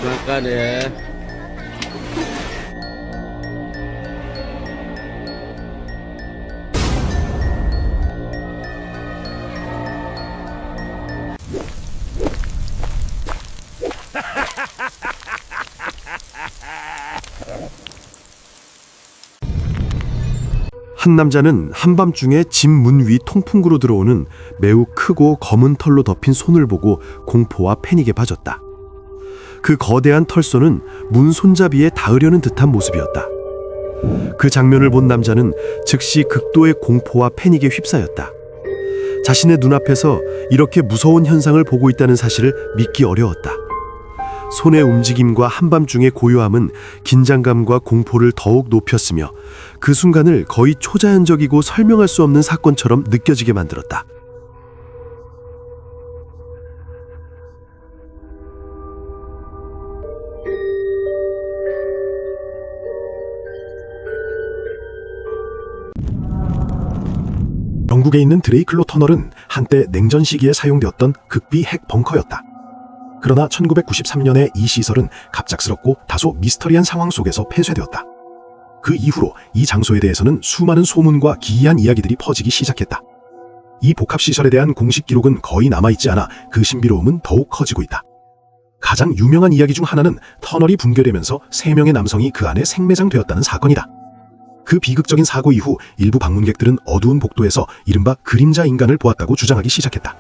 Makan ya. 한 남자는 한밤중에 집 문 위 통풍구로 들어오는 매우 크고 검은 털로 덮인 손을 보고 공포와 패닉에 빠졌다. 그 거대한 털손은 문 손잡이에 닿으려는 듯한 모습이었다. 그 장면을 본 남자는 즉시 극도의 공포와 패닉에 휩싸였다. 자신의 눈앞에서 이렇게 무서운 현상을 보고 있다는 사실을 믿기 어려웠다. 손의 움직임과 한밤중의 고요함은 긴장감과 공포를 더욱 높였으며 그 순간을 거의 초자연적이고 설명할 수 없는 사건처럼 느껴지게 만들었다. 영국에 있는 드레이클로 터널은 한때 냉전 시기에 사용되었던 극비 핵 벙커였다. 그러나 1993년에 이 시설은 갑작스럽고 다소 미스터리한 상황 속에서 폐쇄되었다. 그 이후로 이 장소에 대해서는 수많은 소문과 기이한 이야기들이 퍼지기 시작했다. 이 복합시설에 대한 공식 기록은 거의 남아있지 않아 그 신비로움은 더욱 커지고 있다. 가장 유명한 이야기 중 하나는 터널이 붕괴되면서 3명의 남성이 그 안에 생매장되었다는 사건이다. 그 비극적인 사고 이후 일부 방문객들은 어두운 복도에서 이른바 그림자 인간을 보았다고 주장하기 시작했다.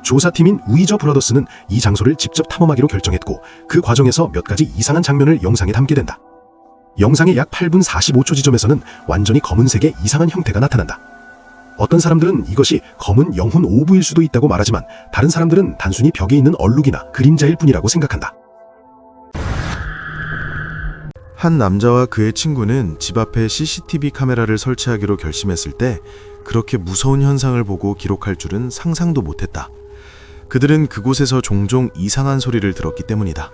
조사팀인 위저 브라더스는 이 장소를 직접 탐험하기로 결정했고 그 과정에서 몇 가지 이상한 장면을 영상에 담게 된다. 영상의 약 8분 45초 지점에서는 완전히 검은색의 이상한 형태가 나타난다. 어떤 사람들은 이것이 검은 영혼 오브일 수도 있다고 말하지만 다른 사람들은 단순히 벽에 있는 얼룩이나 그림자일 뿐이라고 생각한다. 한 남자와 그의 친구는 집 앞에 CCTV 카메라를 설치하기로 결심했을 때 그렇게 무서운 현상을 보고 기록할 줄은 상상도 못했다. 그들은 그곳에서 종종 이상한 소리를 들었기 때문이다.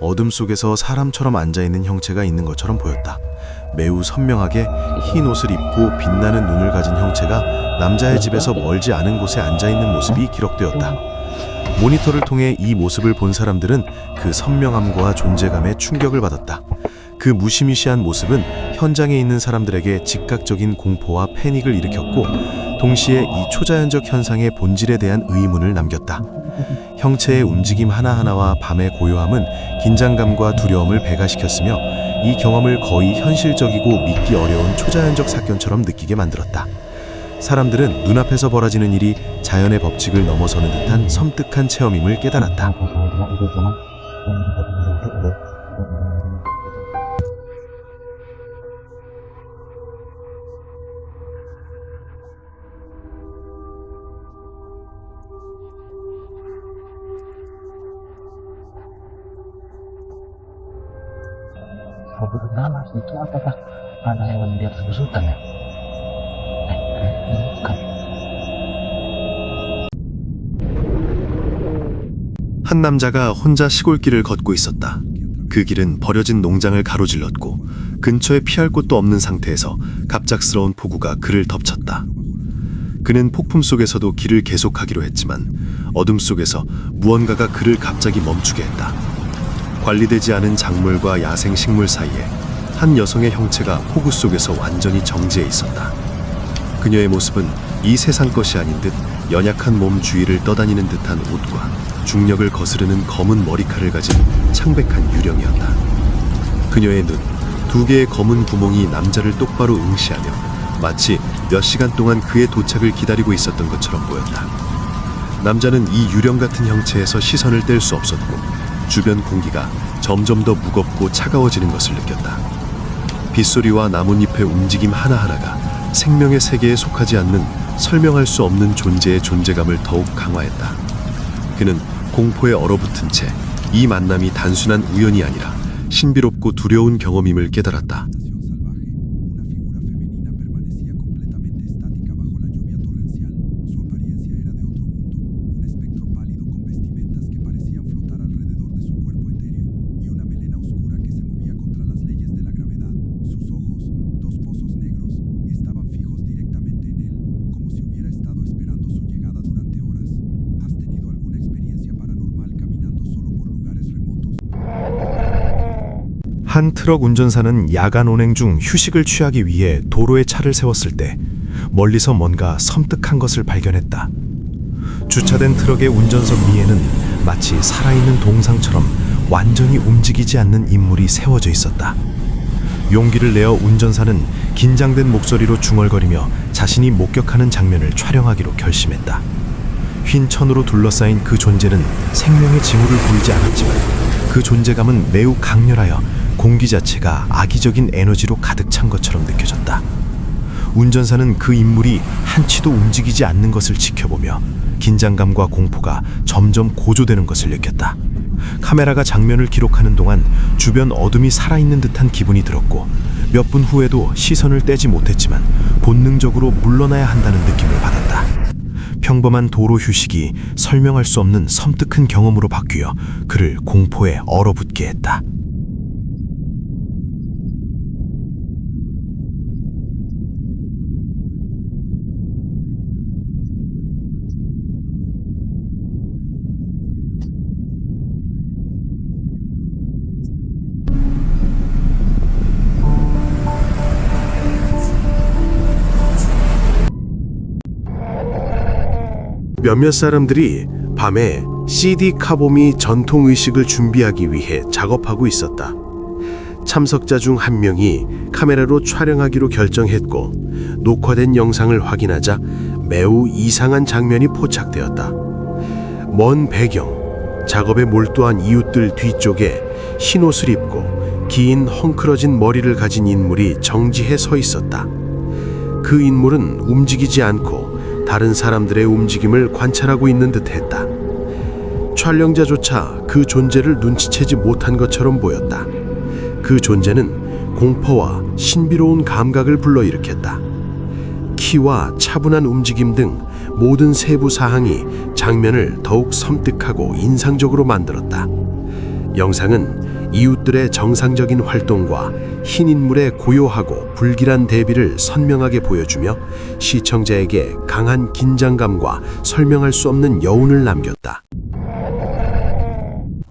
어둠 속에서 사람처럼 앉아있는 형체가 있는 것처럼 보였다. 매우 선명하게 흰 옷을 입고 빛나는 눈을 가진 형체가 남자의 집에서 멀지 않은 곳에 앉아있는 모습이 기록되었다. 모니터를 통해 이 모습을 본 사람들은 그 선명함과 존재감에 충격을 받았다. 그 무시무시한 모습은 현장에 있는 사람들에게 즉각적인 공포와 패닉을 일으켰고 동시에 이 초자연적 현상의 본질에 대한 의문을 남겼다. 형체의 움직임 하나하나와 밤의 고요함은 긴장감과 두려움을 배가시켰으며 이 경험을 거의 현실적이고 믿기 어려운 초자연적 사건처럼 느끼게 만들었다. 사람들은 눈앞에서 벌어지는 일이 자연의 법칙을 넘어서는 듯한 섬뜩한 체험임을 깨달았다. Nanas itu apakah ada hewan di atas besutan ya? Bukan. 한 남자가 혼자 시골길을 걷고 있었다. 그 길은 버려진 농장을 가로질렀고 근처에 피할 곳도 없는 상태에서 갑작스러운 폭우가 그를 덮쳤다. 그는 폭풍 속에서도 길을 계속하기로 했지만 어둠 속에서 무언가가 그를 갑자기 멈추게 했다. 관리되지 않은 작물과 야생 식물 사이에 한 여성의 형체가 폭우 속에서 완전히 정지해 있었다. 그녀의 모습은 이 세상 것이 아닌 듯 연약한 몸 주위를 떠다니는 듯한 옷과 중력을 거스르는 검은 머리칼을 가진 창백한 유령이었다. 그녀의 눈, 2개의 검은 구멍이 남자를 똑바로 응시하며 마치 몇 시간 동안 그의 도착을 기다리고 있었던 것처럼 보였다. 남자는 이 유령 같은 형체에서 시선을 뗄 수 없었고 주변 공기가 점점 더 무겁고 차가워지는 것을 느꼈다. 빗소리와 나뭇잎의 움직임 하나하나가 생명의 세계에 속하지 않는 설명할 수 없는 존재의 존재감을 더욱 강화했다. 그는 공포에 얼어붙은 채 이 만남이 단순한 우연이 아니라 신비롭고 두려운 경험임을 깨달았다. 한 트럭 운전사는 야간 운행 중 휴식을 취하기 위해 도로에 차를 세웠을 때 멀리서 뭔가 섬뜩한 것을 발견했다. 주차된 트럭의 운전석 위에는 마치 살아있는 동상처럼 완전히 움직이지 않는 인물이 세워져 있었다. 용기를 내어 운전사는 긴장된 목소리로 중얼거리며 자신이 목격하는 장면을 촬영하기로 결심했다. 흰 천으로 둘러싸인 그 존재는 생명의 징후를 보이지 않았지만 그 존재감은 매우 강렬하여 공기 자체가 악의적인 에너지로 가득 찬 것처럼 느껴졌다. 운전사는 그 인물이 한치도 움직이지 않는 것을 지켜보며 긴장감과 공포가 점점 고조되는 것을 느꼈다. 카메라가 장면을 기록하는 동안 주변 어둠이 살아있는 듯한 기분이 들었고 몇 분 후에도 시선을 떼지 못했지만 본능적으로 물러나야 한다는 느낌을 받았다. 평범한 도로 휴식이 설명할 수 없는 섬뜩한 경험으로 바뀌어 그를 공포에 얼어붙게 했다. 몇몇 사람들이 밤에 CD 카보미 전통 의식을 준비하기 위해 작업하고 있었다. 참석자 중 한 명이 카메라로 촬영하기로 결정했고 녹화된 영상을 확인하자 매우 이상한 장면이 포착되었다. 먼 배경, 작업에 몰두한 이웃들 뒤쪽에 흰 옷을 입고 긴 헝클어진 머리를 가진 인물이 정지해 서 있었다. 그 인물은 움직이지 않고 다른 사람들의 움직임을 관찰하고 있는 듯했다. 촬영자조차 그 존재를 눈치채지 못한 것처럼 보였다. 그 존재는 공포와 신비로운 감각을 불러일으켰다. 키와 차분한 움직임 등 모든 세부 사항이 장면을 더욱 섬뜩하고 인상적으로 만들었다. 영상은 이웃들의 정상적인 활동과 흰 인물의 고요하고 불길한 대비를 선명하게 보여주며 시청자에게 강한 긴장감과 설명할 수 없는 여운을 남겼다.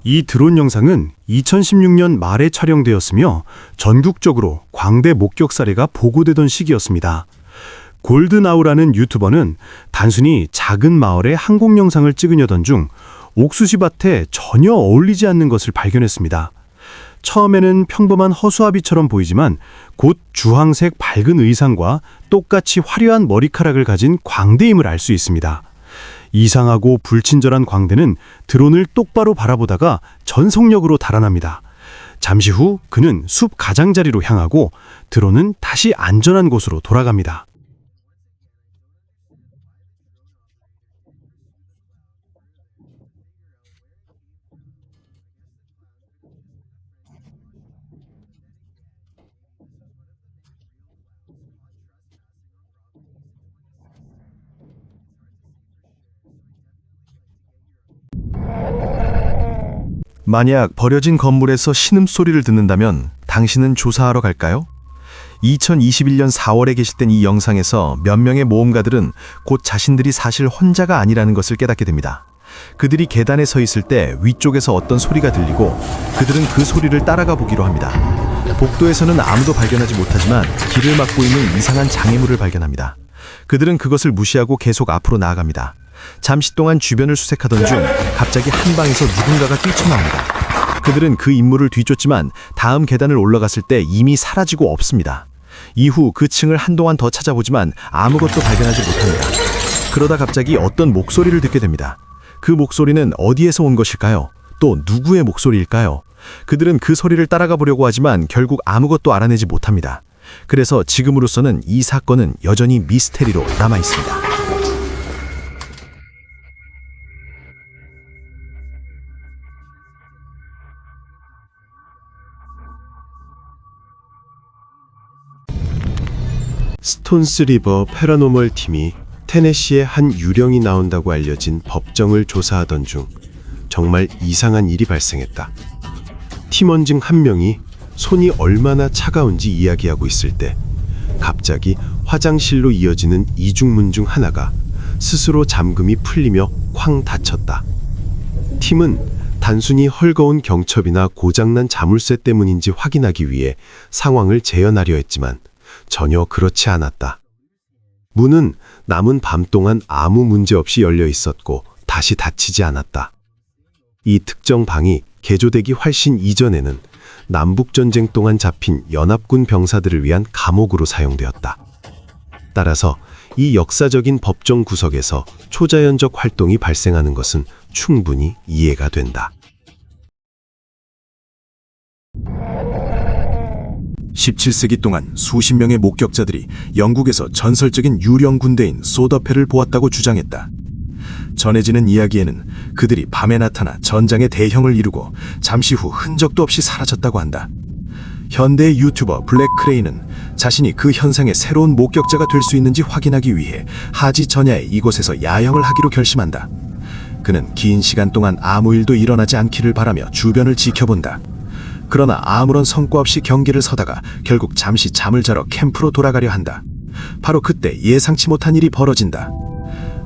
이 드론 영상은 2016년 말에 촬영되었으며 전국적으로 광대 목격 사례가 보고되던 시기였습니다. 골드나우라는 유튜버는 단순히 작은 마을의 항공 영상을 찍으려던 중 옥수수 밭에 전혀 어울리지 않는 것을 발견했습니다. 처음에는 평범한 허수아비처럼 보이지만 곧 주황색 밝은 의상과 똑같이 화려한 머리카락을 가진 광대임을 알 수 있습니다. 이상하고 불친절한 광대는 드론을 똑바로 바라보다가 전속력으로 달아납니다. 잠시 후 그는 숲 가장자리로 향하고 드론은 다시 안전한 곳으로 돌아갑니다. 만약 버려진 건물에서 신음소리를 듣는다면 당신은 조사하러 갈까요? 2021년 4월에 게시된 이 영상에서 몇 명의 모험가들은 곧 자신들이 사실 혼자가 아니라는 것을 깨닫게 됩니다. 그들이 계단에 서 있을 때 위쪽에서 어떤 소리가 들리고 그들은 그 소리를 따라가 보기로 합니다. 복도에서는 아무도 발견하지 못하지만 길을 막고 있는 이상한 장애물을 발견합니다. 그들은 그것을 무시하고 계속 앞으로 나아갑니다. 잠시 동안 주변을 수색하던 중 갑자기 한 방에서 누군가가 뛰쳐나옵니다. 그들은 그 인물을 뒤쫓지만 다음 계단을 올라갔을 때 이미 사라지고 없습니다. 이후 그 층을 한동안 더 찾아보지만 아무것도 발견하지 못합니다. 그러다 갑자기 어떤 목소리를 듣게 됩니다. 그 목소리는 어디에서 온 것일까요? 또 누구의 목소리일까요? 그들은 그 소리를 따라가 보려고 하지만 결국 아무것도 알아내지 못합니다. 그래서 지금으로서는 이 사건은 여전히 미스테리로 남아 있습니다. 스톤스 리버 패러노멀 팀이 테네시의 한 유령이 나온다고 알려진 법정을 조사하던 중 정말 이상한 일이 발생했다. 팀원 중 한 명이 손이 얼마나 차가운지 이야기하고 있을 때 갑자기 화장실로 이어지는 이중문 중 하나가 스스로 잠금이 풀리며 쾅 닫혔다. 팀은 단순히 헐거운 경첩이나 고장난 자물쇠 때문인지 확인하기 위해 상황을 재현하려 했지만 전혀 그렇지 않았다. 문은 남은 밤 동안 아무 문제 없이 열려 있었고 다시 닫히지 않았다. 이 특정 방이 개조되기 훨씬 이전에는 남북전쟁 동안 잡힌 연합군 병사들을 위한 감옥으로 사용되었다. 따라서 이 역사적인 법정 구석에서 초자연적 활동이 발생하는 것은 충분히 이해가 된다. 17세기 동안 수십 명의 목격자들이 영국에서 전설적인 유령 군대인 소더페를 보았다고 주장했다. 전해지는 이야기에는 그들이 밤에 나타나 전장의 대형을 이루고 잠시 후 흔적도 없이 사라졌다고 한다. 현대 유튜버 블랙 크레인은 자신이 그 현상의 새로운 목격자가 될 수 있는지 확인하기 위해 하지 전야에 이곳에서 야영을 하기로 결심한다. 그는 긴 시간 동안 아무 일도 일어나지 않기를 바라며 주변을 지켜본다. 그러나 아무런 성과 없이 경계를 서다가 결국 잠시 잠을 자러 캠프로 돌아가려 한다. 바로 그때 예상치 못한 일이 벌어진다.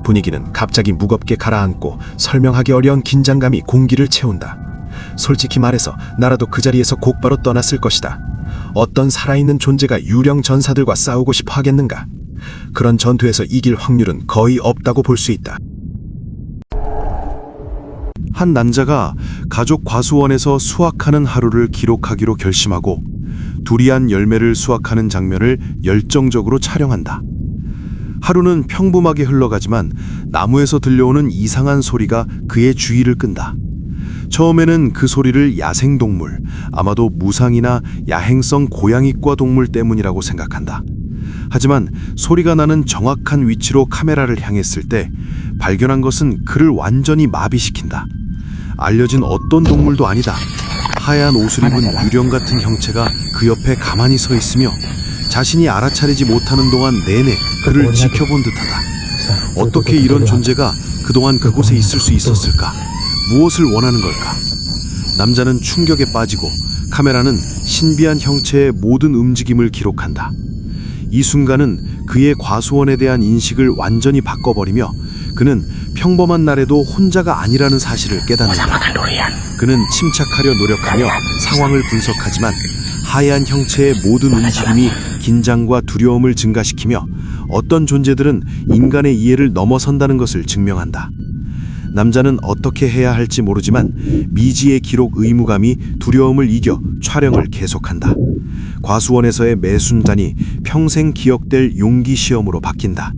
분위기는 갑자기 무겁게 가라앉고 설명하기 어려운 긴장감이 공기를 채운다. 솔직히 말해서 나라도 그 자리에서 곧바로 떠났을 것이다. 어떤 살아있는 존재가 유령 전사들과 싸우고 싶어 하겠는가? 그런 전투에서 이길 확률은 거의 없다고 볼 수 있다. 한 남자가 가족 과수원에서 수확하는 하루를 기록하기로 결심하고 두리안 열매를 수확하는 장면을 열정적으로 촬영한다. 하루는 평범하게 흘러가지만 나무에서 들려오는 이상한 소리가 그의 주의를 끈다. 처음에는 그 소리를 야생동물, 아마도 무상이나 야행성 고양이과 동물 때문이라고 생각한다. 하지만 소리가 나는 정확한 위치로 카메라를 향했을 때 발견한 것은 그를 완전히 마비시킨다. 알려진 어떤 동물도 아니다. 하얀 옷을 입은 유령 같은 형체가 그 옆에 가만히 서 있으며 자신이 알아차리지 못하는 동안 내내 그를 지켜본 듯하다. 어떻게 이런 존재가 그동안 그곳에 있을 수 있었을까? 무엇을 원하는 걸까? 남자는 충격에 빠지고 카메라는 신비한 형체의 모든 움직임을 기록한다. 이 순간은 그의 과수원에 대한 인식을 완전히 바꿔버리며 그는 평범한 날에도 혼자가 아니라는 사실을 깨닫는다. 그는 침착하려 노력하며 상황을 분석하지만 하얀 형체의 모든 움직임이 긴장과 두려움을 증가시키며 어떤 존재들은 인간의 이해를 넘어선다는 것을 증명한다. 남자는 어떻게 해야 할지 모르지만 미지의 기록 의무감이 두려움을 이겨 촬영을 계속한다. 과수원에서의 매 순간이 평생 기억될 용기 시험으로 바뀐다.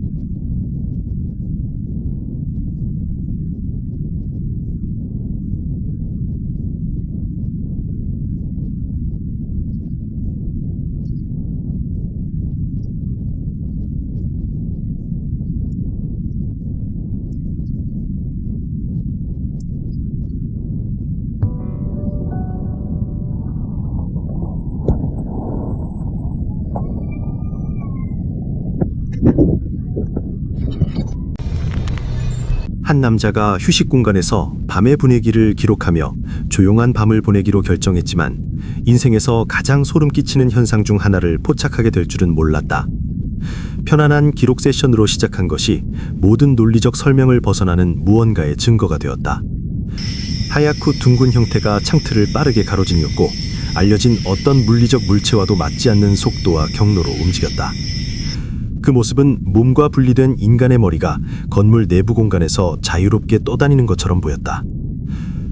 한 남자가 휴식 공간에서 밤의 분위기를 기록하며 조용한 밤을 보내기로 결정했지만 인생에서 가장 소름 끼치는 현상 중 하나를 포착하게 될 줄은 몰랐다. 편안한 기록 세션으로 시작한 것이 모든 논리적 설명을 벗어나는 무언가의 증거가 되었다. 하얗고 둥근 형태가 창틀을 빠르게 가로지녔고 알려진 어떤 물리적 물체와도 맞지 않는 속도와 경로로 움직였다. 그 모습은 몸과 분리된 인간의 머리가 건물 내부 공간에서 자유롭게 떠다니는 것처럼 보였다.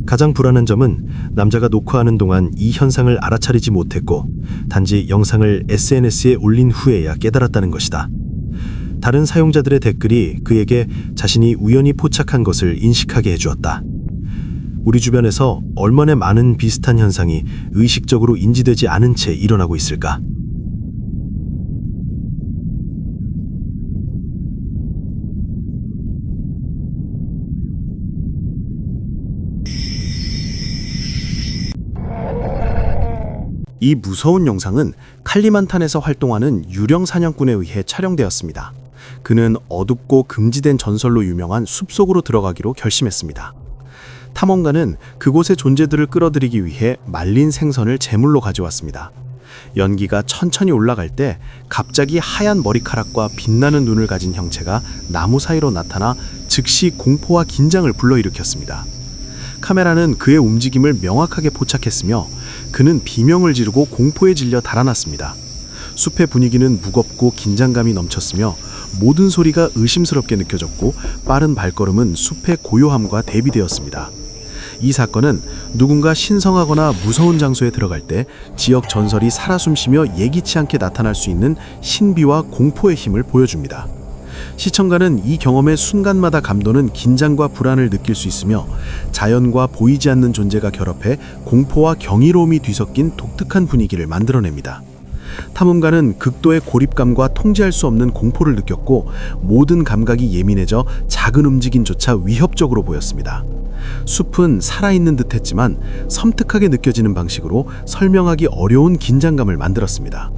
가장 불안한 점은 남자가 녹화하는 동안 이 현상을 알아차리지 못했고 단지 영상을 SNS에 올린 후에야 깨달았다는 것이다. 다른 사용자들의 댓글이 그에게 자신이 우연히 포착한 것을 인식하게 해주었다. 우리 주변에서 얼마나 많은 비슷한 현상이 의식적으로 인지되지 않은 채 일어나고 있을까? 이 무서운 영상은 칼리만탄에서 활동하는 유령 사냥꾼에 의해 촬영되었습니다. 그는 어둡고 금지된 전설로 유명한 숲속으로 들어가기로 결심했습니다. 탐험가는 그곳의 존재들을 끌어들이기 위해 말린 생선을 제물로 가져왔습니다. 연기가 천천히 올라갈 때 갑자기 하얀 머리카락과 빛나는 눈을 가진 형체가 나무 사이로 나타나 즉시 공포와 긴장을 불러일으켰습니다. 카메라는 그의 움직임을 명확하게 포착했으며 그는 비명을 지르고 공포에 질려 달아났습니다. 숲의 분위기는 무겁고 긴장감이 넘쳤으며 모든 소리가 의심스럽게 느껴졌고 빠른 발걸음은 숲의 고요함과 대비되었습니다. 이 사건은 누군가 신성하거나 무서운 장소에 들어갈 때 지역 전설이 살아 숨쉬며 예기치 않게 나타날 수 있는 신비와 공포의 힘을 보여줍니다. 시청자는 이 경험의 순간마다 감도는 긴장과 불안을 느낄 수 있으며 자연과 보이지 않는 존재가 결합해 공포와 경이로움이 뒤섞인 독특한 분위기를 만들어냅니다. 탐험가는 극도의 고립감과 통제할 수 없는 공포를 느꼈고 모든 감각이 예민해져 작은 움직임조차 위협적으로 보였습니다. 숲은 살아있는 듯했지만 섬뜩하게 느껴지는 방식으로 설명하기 어려운 긴장감을 만들었습니다.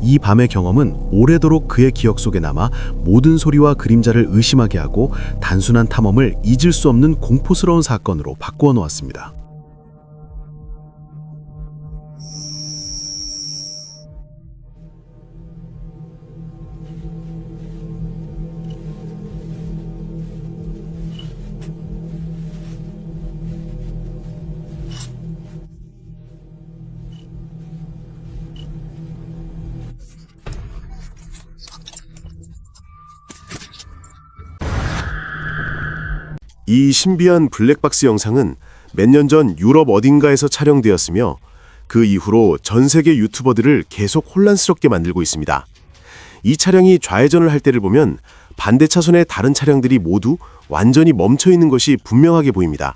이 밤의 경험은 오래도록 그의 기억 속에 남아 모든 소리와 그림자를 의심하게 하고 단순한 탐험을 잊을 수 없는 공포스러운 사건으로 바꾸어 놓았습니다. 이 신비한 블랙박스 영상은 몇 년 전 유럽 어딘가에서 촬영되었으며 그 이후로 전 세계 유튜버들을 계속 혼란스럽게 만들고 있습니다. 이 차량이 좌회전을 할 때를 보면 반대 차선의 다른 차량들이 모두 완전히 멈춰 있는 것이 분명하게 보입니다.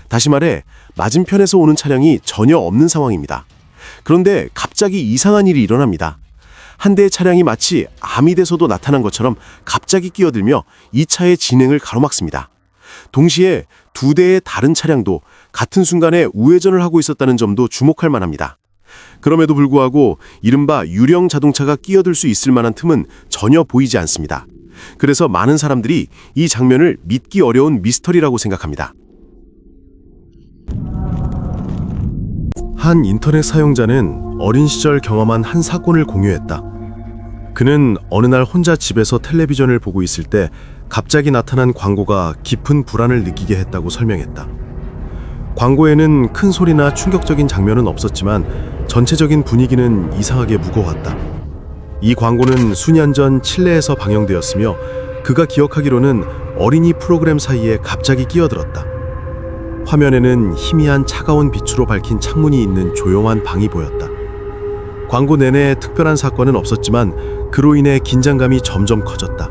다시 말해 맞은편에서 오는 차량이 전혀 없는 상황입니다. 그런데 갑자기 이상한 일이 일어납니다. 한 대의 차량이 마치 암이 돼서도 나타난 것처럼 갑자기 끼어들며 이 차의 진행을 가로막습니다. 동시에 두 대의 다른 차량도 같은 순간에 우회전을 하고 있었다는 점도 주목할 만합니다. 그럼에도 불구하고 이른바 유령 자동차가 끼어들 수 있을 만한 틈은 전혀 보이지 않습니다. 그래서 많은 사람들이 이 장면을 믿기 어려운 미스터리라고 생각합니다. 한 인터넷 사용자는 어린 시절 경험한 한 사건을 공유했다. 그는 어느 날 혼자 집에서 텔레비전을 보고 있을 때 갑자기 나타난 광고가 깊은 불안을 느끼게 했다고 설명했다. 광고에는 큰 소리나 충격적인 장면은 없었지만 전체적인 분위기는 이상하게 무거웠다. 이 광고는 수년 전 칠레에서 방영되었으며 그가 기억하기로는 어린이 프로그램 사이에 갑자기 끼어들었다. 화면에는 희미한 차가운 빛으로 밝힌 창문이 있는 조용한 방이 보였다. 광고 내내 특별한 사건은 없었지만 그로 인해 긴장감이 점점 커졌다.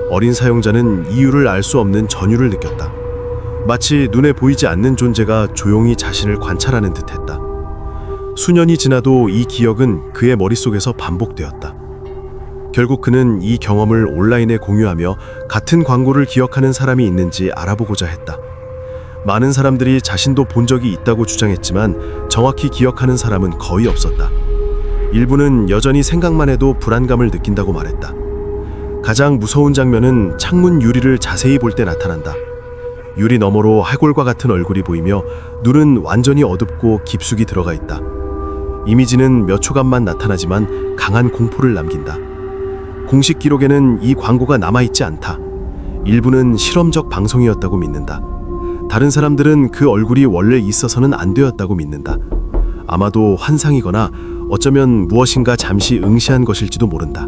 어린 사용자는 이유를 알 수 없는 전율을 느꼈다. 마치 눈에 보이지 않는 존재가 조용히 자신을 관찰하는 듯했다. 수년이 지나도 이 기억은 그의 머릿속에서 반복되었다. 결국 그는 이 경험을 온라인에 공유하며 같은 광고를 기억하는 사람이 있는지 알아보고자 했다. 많은 사람들이 자신도 본 적이 있다고 주장했지만 정확히 기억하는 사람은 거의 없었다. 일부는 여전히 생각만 해도 불안감을 느낀다고 말했다. 가장 무서운 장면은 창문 유리를 자세히 볼 때 나타난다. 유리 너머로 해골과 같은 얼굴이 보이며 눈은 완전히 어둡고 깊숙이 들어가 있다. 이미지는 몇 초간만 나타나지만 강한 공포를 남긴다. 공식 기록에는 이 광고가 남아있지 않다. 일부는 실험적 방송이었다고 믿는다. 다른 사람들은 그 얼굴이 원래 있어서는 안 되었다고 믿는다. 아마도 환상이거나 어쩌면 무엇인가 잠시 응시한 것일지도 모른다.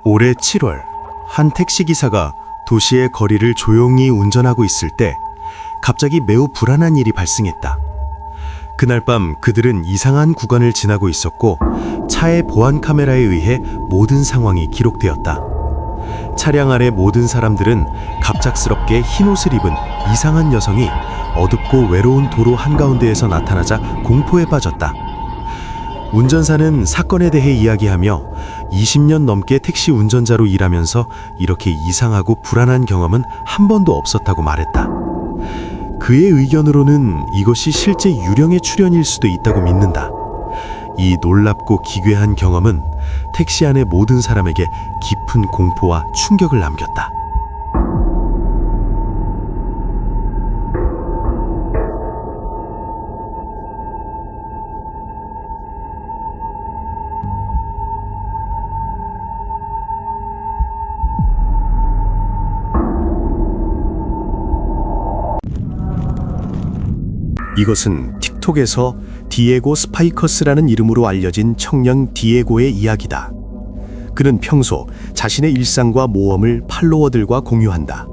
올해 7월, 한 택시기사가 도시의 거리를 조용히 운전하고 있을 때 갑자기 매우 불안한 일이 발생했다. 그날 밤 그들은 이상한 구간을 지나고 있었고 차의 보안 카메라에 의해 모든 상황이 기록되었다. 차량 아래 모든 사람들은 갑작스럽게 흰 옷을 입은 이상한 여성이 어둡고 외로운 도로 한가운데에서 나타나자 공포에 빠졌다. 운전사는 사건에 대해 이야기하며 20년 넘게 택시 운전자로 일하면서 이렇게 이상하고 불안한 경험은 한 번도 없었다고 말했다. 그의 의견으로는 이것이 실제 유령의 출현일 수도 있다고 믿는다. 이 놀랍고 기괴한 경험은 택시 안의 모든 사람에게 깊은 공포와 충격을 남겼다. 이것은 틱톡에서 디에고 스파이커스라는 이름으로 알려진 청년 디에고의 이야기다. 그는 평소 자신의 일상과 모험을 팔로워들과 공유한다.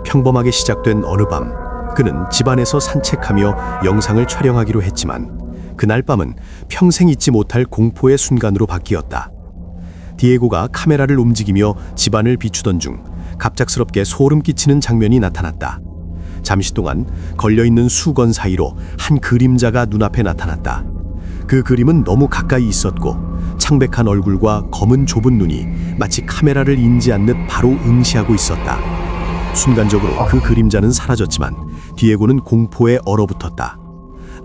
평범하게 시작된 어느 밤, 그는 집안에서 산책하며 영상을 촬영하기로 했지만 그날 밤은 평생 잊지 못할 공포의 순간으로 바뀌었다. 디에고가 카메라를 움직이며 집안을 비추던 중 갑작스럽게 소름 끼치는 장면이 나타났다. 잠시 동안 걸려있는 수건 사이로 한 그림자가 눈앞에 나타났다. 그 그림은 너무 가까이 있었고 창백한 얼굴과 검은 좁은 눈이 마치 카메라를 인지한 듯 바로 응시하고 있었다. 순간적으로 그 그림자는 사라졌지만 디에고는 공포에 얼어붙었다.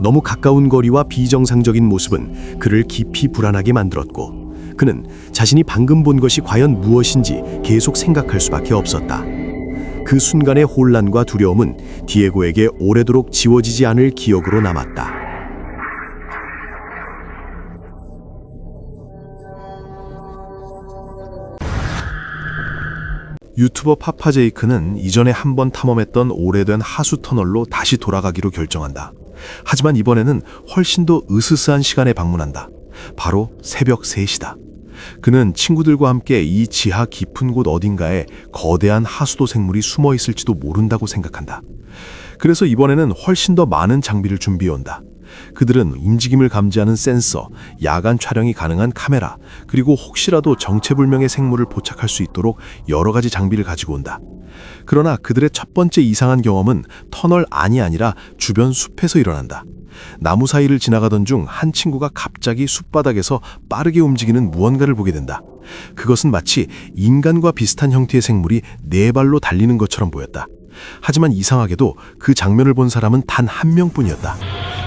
너무 가까운 거리와 비정상적인 모습은 그를 깊이 불안하게 만들었고 그는 자신이 방금 본 것이 과연 무엇인지 계속 생각할 수밖에 없었다. 그 순간의 혼란과 두려움은 디에고에게 오래도록 지워지지 않을 기억으로 남았다. 유튜버 파파제이크는 이전에 한번 탐험했던 오래된 하수 터널로 다시 돌아가기로 결정한다. 하지만 이번에는 훨씬 더 으스스한 시간에 방문한다. 바로 새벽 3시다. 그는 친구들과 함께 이 지하 깊은 곳 어딘가에 거대한 하수도 생물이 숨어 있을지도 모른다고 생각한다. 그래서 이번에는 훨씬 더 많은 장비를 준비해온다. 그들은 움직임을 감지하는 센서, 야간 촬영이 가능한 카메라, 그리고 혹시라도 정체불명의 생물을 포착할 수 있도록 여러 가지 장비를 가지고 온다. 그러나 그들의 첫 번째 이상한 경험은 터널 안이 아니라 주변 숲에서 일어난다. 나무 사이를 지나가던 중 한 친구가 갑자기 숲바닥에서 빠르게 움직이는 무언가를 보게 된다. 그것은 마치 인간과 비슷한 형태의 생물이 4발로 달리는 것처럼 보였다. 하지만 이상하게도 그 장면을 본 사람은 단 한 명뿐이었다.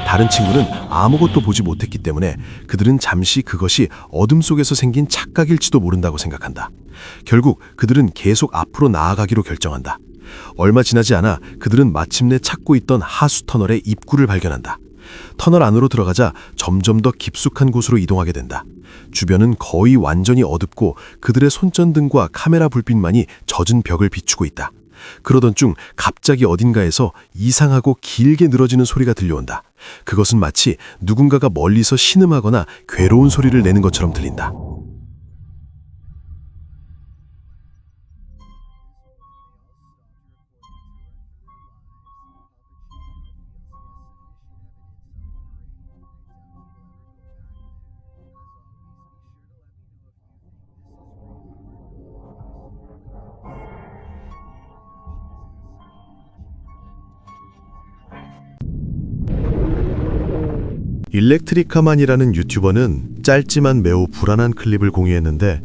다른 친구는 아무것도 보지 못했기 때문에 그들은 잠시 그것이 어둠 속에서 생긴 착각일지도 모른다고 생각한다. 결국 그들은 계속 앞으로 나아가기로 결정한다. 얼마 지나지 않아 그들은 마침내 찾고 있던 하수 터널의 입구를 발견한다. 터널 안으로 들어가자 점점 더 깊숙한 곳으로 이동하게 된다. 주변은 거의 완전히 어둡고 그들의 손전등과 카메라 불빛만이 젖은 벽을 비추고 있다. 그러던 중 갑자기 어딘가에서 이상하고 길게 늘어지는 소리가 들려온다. 그것은 마치 누군가가 멀리서 신음하거나 괴로운 소리를 내는 것처럼 들린다. 일렉트리카만이라는 유튜버는 짧지만 매우 불안한 클립을 공유했는데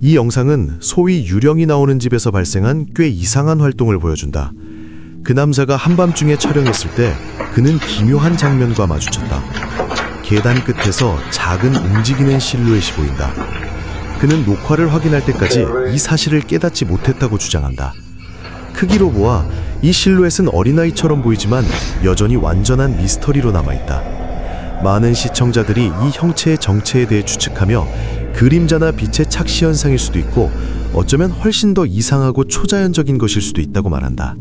이 영상은 소위 유령이 나오는 집에서 발생한 꽤 이상한 활동을 보여준다. 그 남자가 한밤중에 촬영했을 때 그는 기묘한 장면과 마주쳤다. 계단 끝에서 작은 움직이는 실루엣이 보인다. 그는 녹화를 확인할 때까지 이 사실을 깨닫지 못했다고 주장한다. 크기로 보아 이 실루엣은 어린아이처럼 보이지만 여전히 완전한 미스터리로 남아있다. 많은 시청자들이 이 형체의 정체에 대해 추측하며 그림자나 빛의 착시 현상일 수도 있고 어쩌면 훨씬 더 이상하고 초자연적인 것일 수도 있다고 말한다.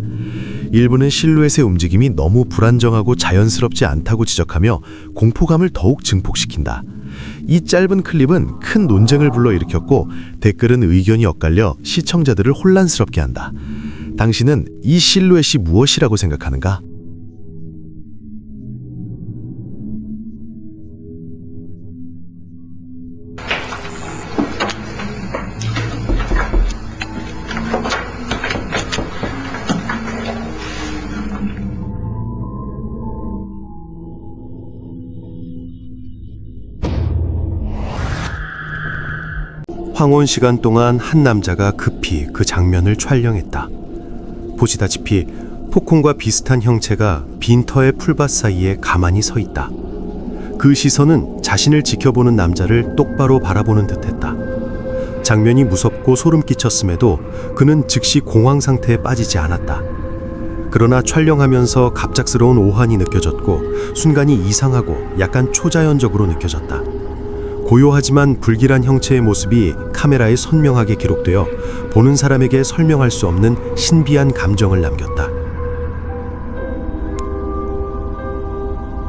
일부는 실루엣의 움직임이 너무 불안정하고 자연스럽지 않다고 지적하며 공포감을 더욱 증폭시킨다. 이 짧은 클립은 큰 논쟁을 불러일으켰고 댓글은 의견이 엇갈려 시청자들을 혼란스럽게 한다. 당신은 이 실루엣이 무엇이라고 생각하는가? 황혼 시간 동안 한 남자가 급히 그 장면을 촬영했다. 보시다시피 폭풍과 비슷한 형체가 빈터의 풀밭 사이에 가만히 서 있다. 그 시선은 자신을 지켜보는 남자를 똑바로 바라보는 듯했다. 장면이 무섭고 소름 끼쳤음에도 그는 즉시 공황 상태에 빠지지 않았다. 그러나 촬영하면서 갑작스러운 오한이 느껴졌고 순간이 이상하고 약간 초자연적으로 느껴졌다. 고요하지만 불길한 형체의 모습이 카메라에 선명하게 기록되어 보는 사람에게 설명할 수 없는 신비한 감정을 남겼다.